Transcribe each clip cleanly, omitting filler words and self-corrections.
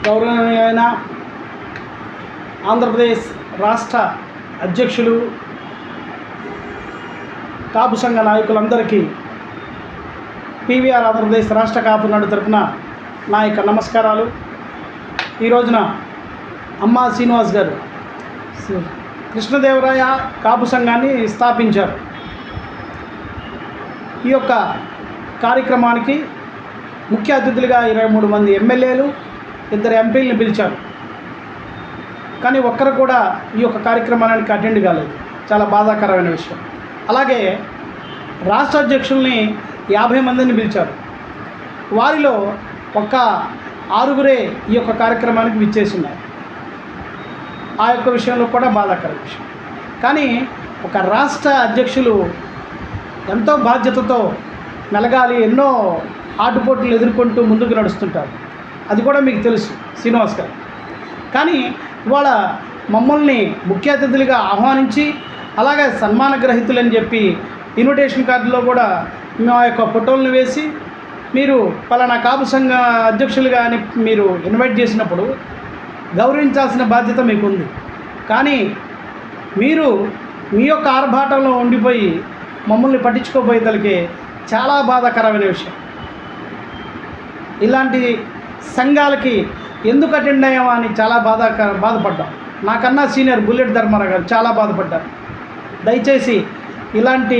గౌరవనీయులైన ఆంధ్రప్రదేశ్ రాష్ట్ర అధ్యక్షులు కాపు సంఘ నాయకులందరికీ పీవీఆర్ ఆంధ్రప్రదేశ్ రాష్ట్ర కాపు నాడు తరపున నా యొక్క నమస్కారాలు. ఈ రోజున అమ్మా శ్రీనివాస్ గారు కృష్ణదేవరాయ కాపు సంఘాన్ని స్థాపించారు. ఈ యొక్క కార్యక్రమానికి ముఖ్య అతిథులుగా 23 మంది ఎమ్మెల్యేలు, 2 ఎంపీలను పిలిచారు. కానీ ఒక్కరు కూడా ఈ యొక్క కార్యక్రమానికి అటెండ్ కాలేదు. చాలా బాధాకరమైన విషయం. అలాగే రాష్ట్ర అధ్యక్షుల్ని 50 మందిని పిలిచారు. వారిలో ఒక్క 6గురే ఈ యొక్క కార్యక్రమానికి విచ్చేస్తున్నారు. ఆ యొక్క విషయంలో కూడా బాధాకర విషయం. కానీ ఒక రాష్ట్ర అధ్యక్షులు ఎంతో బాధ్యతతో మెలగాలి, ఎన్నో ఆటుపోట్లు ఎదుర్కొంటూ ముందుకు నడుస్తుంటారు. అది కూడా మీకు తెలుసు శ్రీనివాస్ గారు. కానీ ఇవాళ మమ్మల్ని ముఖ్య అతిథులుగా ఆహ్వానించి అలాగే సన్మాన గ్రహీతులని చెప్పి ఇన్విటేషన్ కార్డులో కూడా మా యొక్క ఫోటోలను వేసి మీరు పలానా కాపు సంఘ అధ్యక్షులుగా అని మీరు ఇన్వైట్ చేసినప్పుడు గౌరవించాల్సిన బాధ్యత మీకుంది. కానీ మీరు మీ యొక్క ఆర్భాటంలో ఉండిపోయి మమ్మల్ని పట్టించుకోబోయేదలికే చాలా బాధాకరమైన విషయం. ఇలాంటి సంఘాలకి ఎందుకు అటెండ్ అయ్యామా అని చాలా బాధపడ్డాం. నాకన్నా సీనియర్ బుల్లెట్ ధర్మారావు గారు చాలా బాధపడ్డారు. దయచేసి ఇలాంటి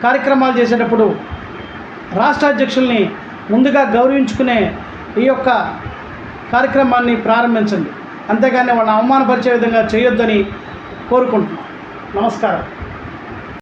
కార్యక్రమాలు చేసేటప్పుడు రాష్ట్ర అధ్యక్షుల్ని ముందుగా గౌరవించుకునే ఈ యొక్క కార్యక్రమాన్ని ప్రారంభించండి. అంతేగాని వాళ్ళని అవమానపరిచే విధంగా చేయొద్దని కోరుకుంటున్నాం. నమస్కారం.